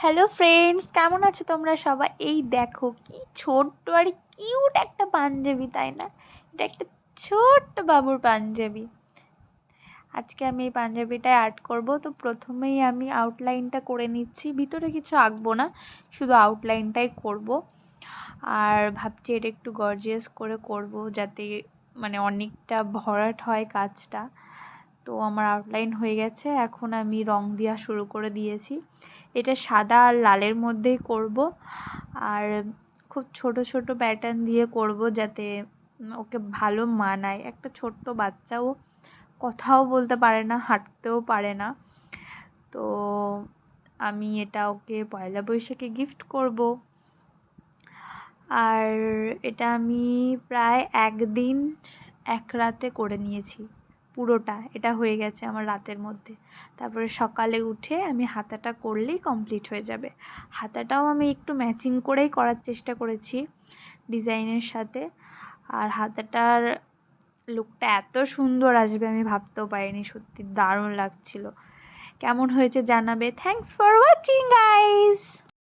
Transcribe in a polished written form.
Hello friends, কেমন আছো তোমরা সবাই? এই দেখো কি ছোট্ট আর কিউট একটা পাঞ্জাবি, তাই না? এটা একটা ছোট্ট বাবুর পাঞ্জাবি। আজকে আমি এই পাঞ্জাবিটায় আর্ট করব। তো প্রথমেই আমি আউটলাইনটা করে নিচ্ছি, ভিতরে কিছু আঁকবো না, শুধু আউটলাইনটাই করব। আর ভাবছি এটা একটু গর্জিয়াস করে করব, যাতে মানে অনেকটা ভরাট হয় কাজটা। তো আমার আউটলাইন হয়ে গেছে, এখন আমি রং দেওয়া শুরু করে দিয়েছি। এটা সাদা আর লালের মধ্যেই করব, আর খুব ছোট ছোট প্যাটার্ন দিয়ে করব, যাতে ওকে ভালো মানায়। একটা ছোট্ট বাচ্চাও কথাও বলতে পারে না, হাঁটতেও পারে না। তো আমি এটা ওকে পয়লা বৈশাখে গিফট করব। আর এটা আমি প্রায় একদিন এক রাতে করে নিয়েছি পুরোটা। এটা হয়ে গেছে আমার রাতের মধ্যে। তারপরে সকালে উঠে আমি হাতাটা করলেই কমপ্লিট হয়ে যাবে। হাতাটাও আমি একটু ম্যাচিং করেই করার চেষ্টা করেছি ডিজাইনের সাথে। আর হাতাটার লুকটা এত সুন্দর আসবে আমি ভাবতেও পারিনি, সত্যি দারুণ লাগছিল। কেমন হয়েছে জানাবে। Thanks for watching guys.